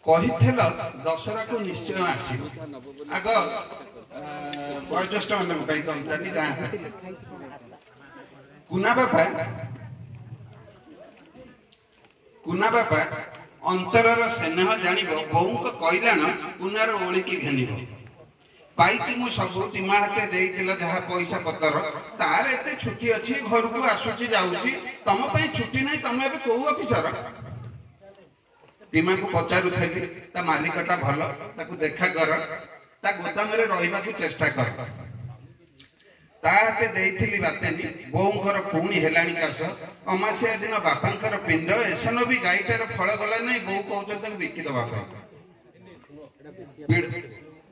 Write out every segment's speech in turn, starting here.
कहिथिल दशहरा को निश्चय आसीब आग वयोज्येष्ठ मान कही गाँ कुना बापा अंतरर स्नेह जानिब बोऊ कहलाण कुनार ओलिकी घेनिब पाइछि मु सबु टीमा हाते देइतिल जहा पैसा पतर तार एते छुट्टी अछि घर को आसुची जाउची तम पई छुट्टी नै तम एबे को ऑफिसर टीमा को पचारु थैली ता मालिकटा भलो ताकू देखा कर ता गोदाम रे रहिबा को चेष्टा कर ता हाते देइथिली बातेनी बोऊंकर पुणी हेलाणी कास अमासिया दिन बापांकर पिंड एसन भी गाईटार फल गला नै बोऊ कहउछ ताकू बिकी दबा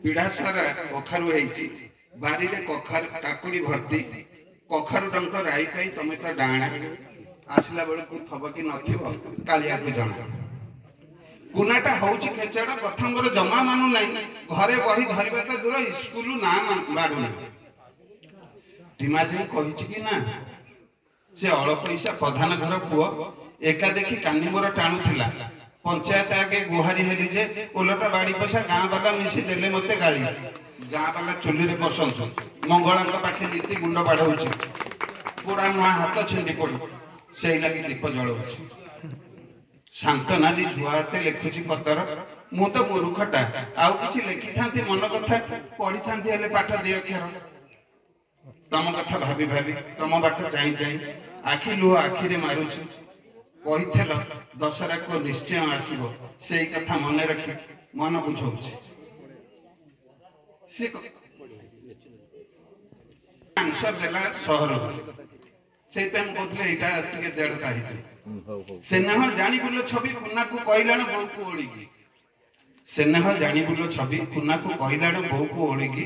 पीढ़ा सारा कखारु हेची बारी रे कखार काकुड़ी भर्ती कखारु टंक राई पाई तमे तो डाणा आसला बेले को थब कि नथिबो कालिया को जणा कुनाटा होउची खेचड़ कथा मोर जमा मानु नै घरे बही धरिबा त दूर स्कूल ना मारू नै टीमा जे कहिछि कि ना से अळ पैसा प्रधान घर पुओ एका देखि कानी मोर टाणु थिला पंचायत आगे गुहारी हेली जे उलटा बाड़ी पैसा गाँ वाला मिसी देले मते गाड़ी गाँ वाला चुली रे बसंत मंगलांक पाखे नीति गुंड बाढ़ौछि पूरा मुआ हाथ छिंडी पड़ी से लगी दीप जलौछि शांतनाली छुआ हाते लेखुछि पतर मु तो मूर्खटा आउ किछि लेखि थांती मन कथा पढ़ी थांती हेले पाठ दी अक्षर तम कथा भाबी भाबी तम बाट चाहि चाहि आखि लुह आखि रे मारुछि कहिथिल दशहरा को निश्चय आसीबो सेई कथा मन रखी मन बुझौछि से आंसर देला शहर से टाइम कहथले एटा के डेढ़टा हित सेनेह जानी बुलो छवि कुना को कहलाण बौ को ओळिगी सेनेह जानी बुलो छवि कुना को कहलाण बौ को ओळिगी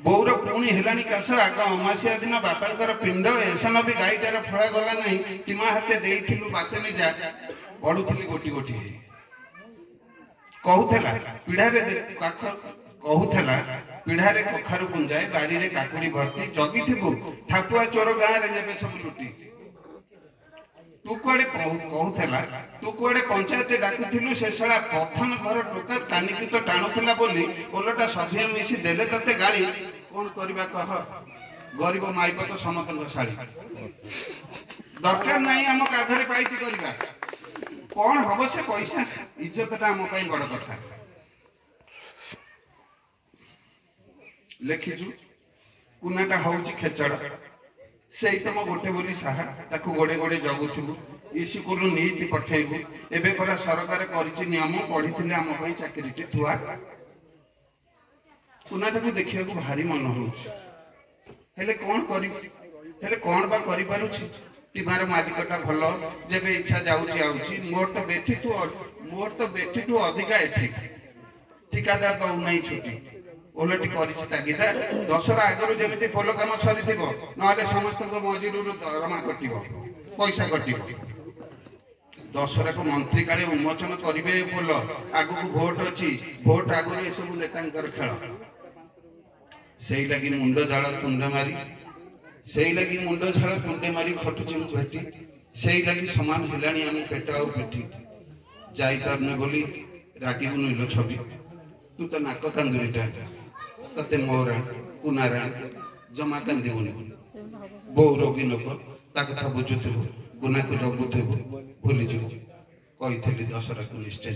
बौर पुणी हेलानी कास आग अमासिया दिन बापांकर पिंड एसन भी गाईटार फड़ा गला नहीं टीमा हाते देइथिलु बातेनी जा पडुथिली गोटी गोटी कहूथला पीढ़ारे काख कहूथला पीढ़ारे कखारु गुंजाए बारी रे काकुड़ी भर्ती जगिथिबु ठाकुआ चोर गाँ रे नेबे सब लुटी तू कुआडे कहूथला तू कुआडे पंचायत डाकुथिलु से सळा प्रथम घर टोका कानिकी तो टाणुथला बोली ओलटा सभिया मिसी देले तते गाली कोन करबा कह गरीब माइप तो समतंग साड़ी दरकार नहीं हम काघरे पाइटी करबा कोन हबो से पैसा इज्जतटा हम पई बड़ कथा लेखिजु कुनाटा होउची खेचड़ सेई तम गोटे बोली साहा ताकू गोड़े गोड़े जगुथुबु स्कूल नीति पठेबु एबे परा सरकार करिछि नियम पढिथिले हम पई चाकरीटे थुआ कुनाटा को देखिया को भारी मन होउछि हेले कोन करि हेले कोन बा करि पारुछि टीमार मालिकटा भलो जेबे इच्छा जाउछि आउछि मोर तो बेठी टू अधिका एठी ठिकादार तो नै छुटी ओलटी करिछि तागिदा दशहरा आगरु जेमिति पोल काम सरिथिबो नले समस्त को मजूरु दरमा कटिबो पैसा कटिबो दशहरा को मंत्री काले उन्मोचन करिवे पोल आगु को वोट अछि वोट आगु ए सब नेतांकर खेल सेई लागि मुंड झाळ तुंड मारी सेई लागि मुंड झाळ तुंडे मारी खटुछि भेटी सेई लागि समान हिलाणी हम पेट आ पेटी जाई करने बोली रागी बुनिलो छवि तू तो नाक कांदुरीटा तते मोरा कुनारा जमा कांदिबुनी बो रोगी लोक ता कथा बुझुथु गुना को जगुथु भूली जु कहिथली दशहरा को निश्चय